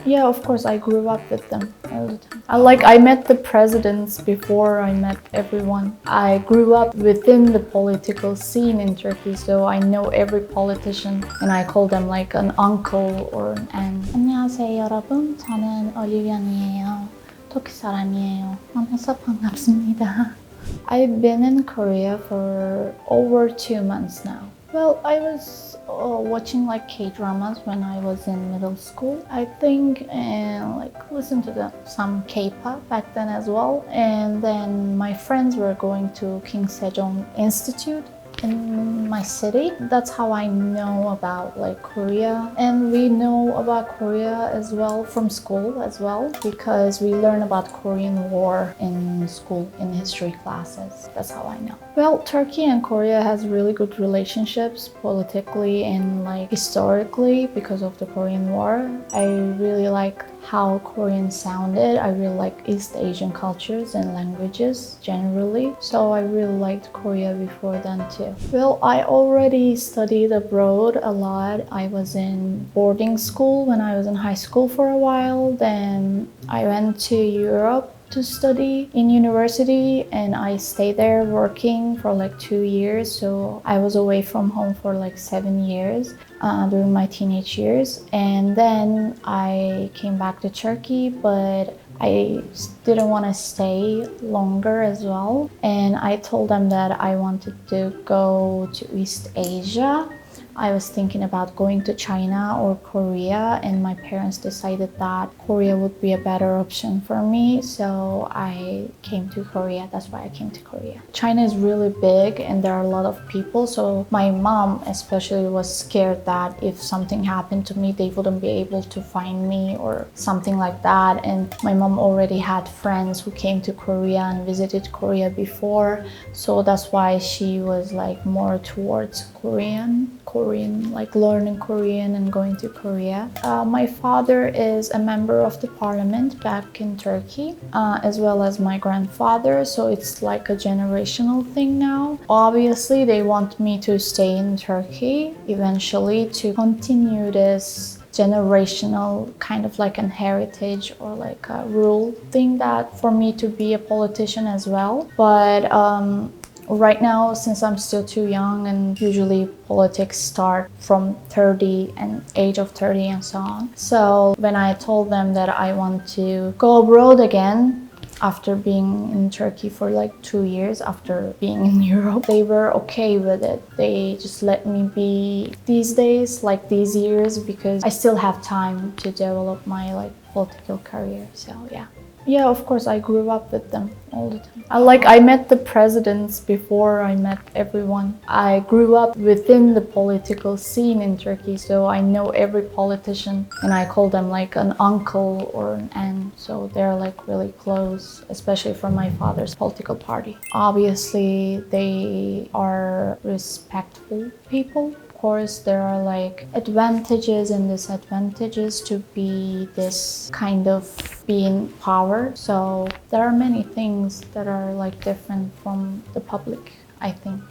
Yeah, of course, I grew up with them all the time. I met the presidents before I met everyone. I grew up within the political scene in Turkey, so I know every politician and I call them like an uncle or an aunt. 안녕하세요, 여러분. 저는 올리비안이에요. 터키 사람이에요. 만나서 반갑습니다. I've been in Korea for over 2 months now. Well, I was watching like K-dramas when I was in middle school, I think, and listen to some K-pop back then as well. And then my friends were going to King Sejong Institute in my city. That's how I know about Korea, and we know about Korea as well from school as well, because we learn about Korean War in school in history classes. That's how I know. Well, Turkey and Korea has really good relationships politically and historically because of the Korean War. I really like how Korean sounded. I really like East Asian cultures and languages generally. So I really liked Korea before then too. Well, I already studied abroad a lot. I was in boarding school when I was in high school for a while. Then I went to Europe to study in university, and I stayed there working for 2 years. So I was away from home for 7 years during my teenage years. And then I came back to Turkey, but I didn't want to stay longer as well. And I told them that I wanted to go to East Asia. I was thinking about going to China or Korea, and my parents decided that Korea would be a better option for me, so I came to Korea. That's why I came to Korea. China is really big and there are a lot of people, so my mom especially was scared that if something happened to me, they wouldn't be able to find me or something like that. And my mom already had friends who came to Korea and visited Korea before, so that's why she was more towards Korean, learning Korean and going to Korea. My father is a member of the parliament back in Turkey, as well as my grandfather, so it's like a generational thing now. Obviously, they want me to stay in Turkey eventually to continue this generational kind of an heritage or a rule thing that for me to be a politician as well. But right now, since I'm still too young, and usually politics start from 30 and age of 30 and so on. So when I told them that I want to go abroad again after being in Turkey for 2 years after being in Europe, they were okay with it. They just let me be these days, these years, because I still have time to develop my political career. So yeah. Yeah, of course, I grew up with them all the time. I met the presidents before I met everyone. I grew up within the political scene in Turkey, so I know every politician and I call them an uncle or an aunt. So they're really close, especially from my father's political party. Obviously, they are respectful people. Of course, there are advantages and disadvantages to be this kind of being power. So there are many things that are different from the public, I think.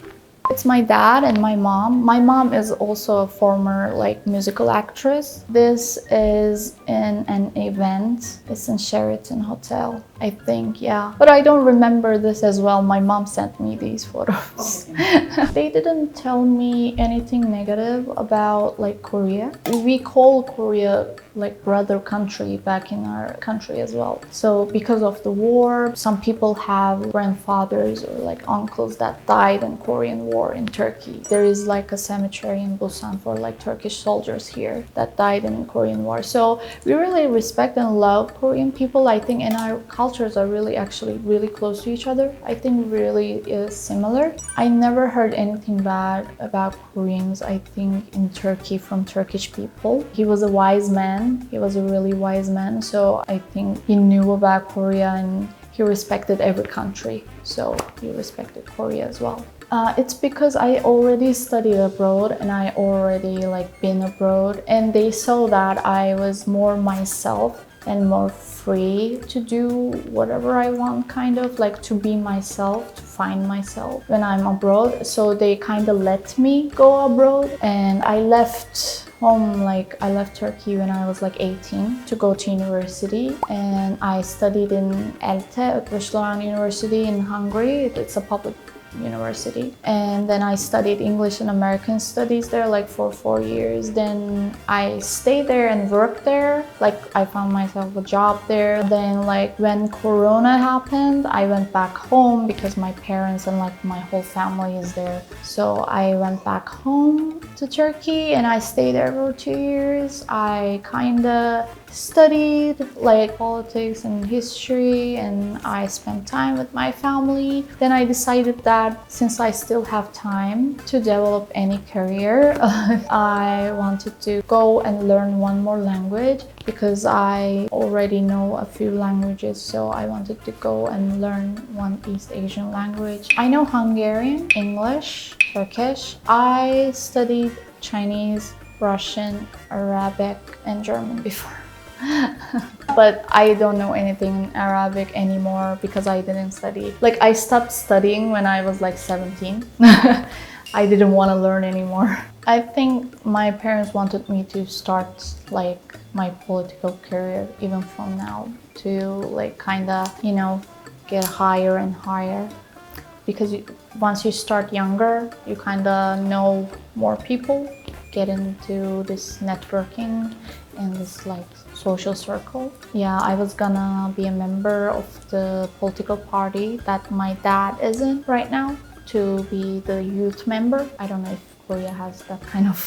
It's my dad and my mom. My mom is also a former musical actress. This is in an event. It's in Sheraton Hotel, I think, yeah. But I don't remember this as well. My mom sent me these photos. Okay. They didn't tell me anything negative about Korea. We call Korea brother country back in our country as well. So because of the war, some people have grandfathers or uncles that died in Korean War in Turkey. There is a cemetery in Busan for Turkish soldiers here that died in Korean War. So we really respect and love Korean people, I think, and our cultures are actually really close to each other. I think really is similar. I never heard anything bad about Koreans, I think, in Turkey from Turkish people. He was a wise man. He was a really wise man, so I think he knew about Korea and he respected every country, so he respected Korea as well. It's because I already studied abroad and I already been abroad, and they saw that I was more myself and more free to do whatever I want, kind of like to be myself, to find myself when I'm abroad. So they kind of let me go abroad, and I left home, like I left Turkey when I was like 18 to go to university, and I studied in ELTE University in Hungary. It's a public university, and then I studied English and American studies there like for 4 years. Then I stayed there and worked there, like I found myself a job there. Then like when Corona happened, I went back home because my parents and like my whole family is there. So I went back home to Turkey and I stayed there for 2 years. I kinda studied like politics and history, and I spent time with my family. Then I decided that since I still have time to develop any career, I wanted to go and learn one more language because I already know a few languages, so I wanted to go and learn one East Asian language. I know Hungarian, English, Turkish. I studied Chinese, Russian, Arabic, and German before. But I don't know anything in Arabic anymore because I didn't study. Like I stopped studying when I was like 17. I didn't want to learn anymore. I think my parents wanted me to start like my political career even from now, to like kind of, you know, get higher and higher. Because once you start younger, you kind of know more people, get into this networking and this like social circle. Yeah, I was gonna be a member of the political party that my dad is in right now, to be the youth member. I don't know if Korea has that kind of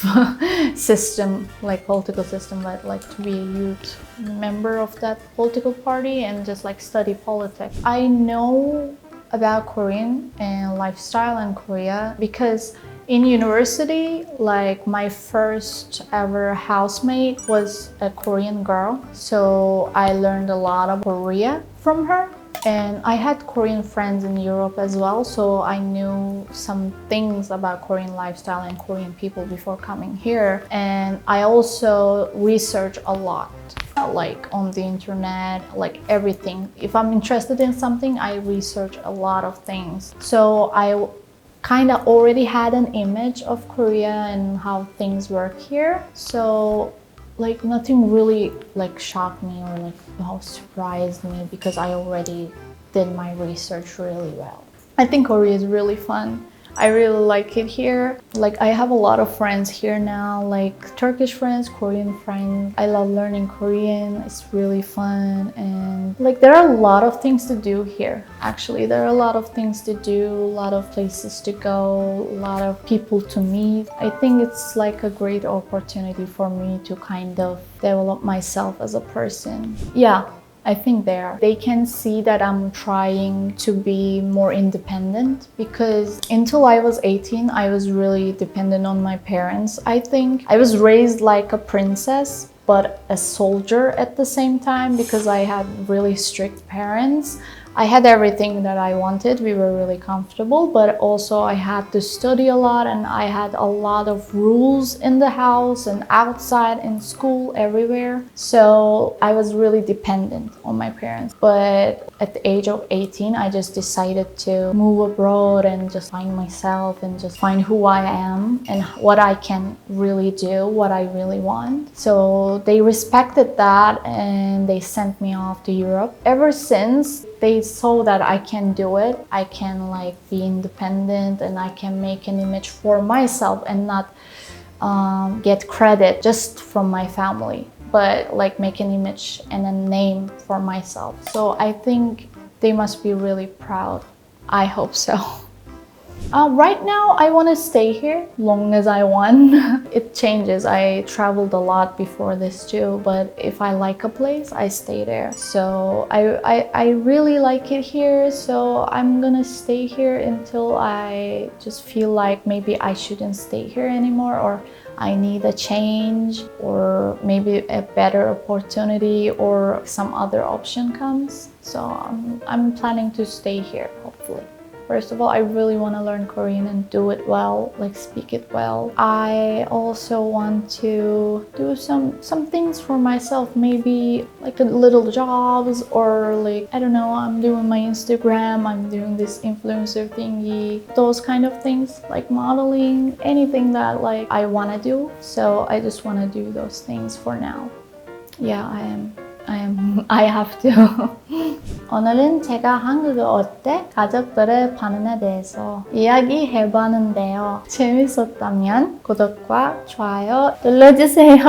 system, like political system, but like to be a youth member of that political party and just like study politics. I know about Korean and lifestyle in Korea because in university, like my first ever housemate was a Korean girl. So I learned a lot of Korea from her. And I had Korean friends in Europe as well, so I knew some things about Korean lifestyle and Korean people before coming here. And I also research a lot, like on the internet, like everything. If I'm interested in something, I research a lot of things. So I kind of already had an image of Korea and how things work here. So like nothing really like shocked me or like surprised me because I already did my research really well. I think Korea is really fun. I really like it here. Like I have a lot of friends here now, like Turkish friends, Korean friends. I love learning Korean. It's really fun, and like there are a lot of things to do here. Actually, there are a lot of things to do, a lot of places to go, a lot of people to meet. I think it's like a great opportunity for me to kind of develop myself as a person. Yeah. I think they can see that I'm trying to be more independent, because until I was 18, I was really dependent on my parents. I think I was raised like a princess, but a soldier at the same time, because I had really strict parents. I had everything that I wanted. We were really comfortable, but also I had to study a lot, and I had a lot of rules in the house and outside, in school, everywhere. So I was really dependent on my parents. But at the age of 18, I just decided to move abroad and just find myself and just find who I am and what I can really do, what I really want. So they respected that and they sent me off to Europe. Ever since, they saw that I can do it. I can like be independent and I can make an image for myself and not get credit just from my family, but like make an image and a name for myself. So I think they must be really proud. I hope so. Right now, I want to stay here long as I want. It changes. I traveled a lot before this too, but if I like a place, I stay there. So I really like it here, so I'm gonna stay here until I just feel like maybe I shouldn't stay here anymore, or I need a change, or maybe a better opportunity or some other option comes. So I'm planning to stay here, hopefully. First of all, I really want to learn Korean and do it well, like speak it well. I also want to do some things for myself, maybe like a little jobs or like, I don't know, I'm doing my Instagram, I'm doing this influencer thingy, those kind of things, like modeling, anything that like I want to do. So I just want to do those things for now. Yeah, I have to. 오늘은 제가 한국어 어때? 가족들의 반응에 대해서 이야기해봤는데요. 재밌었다면 구독과 좋아요 눌러주세요.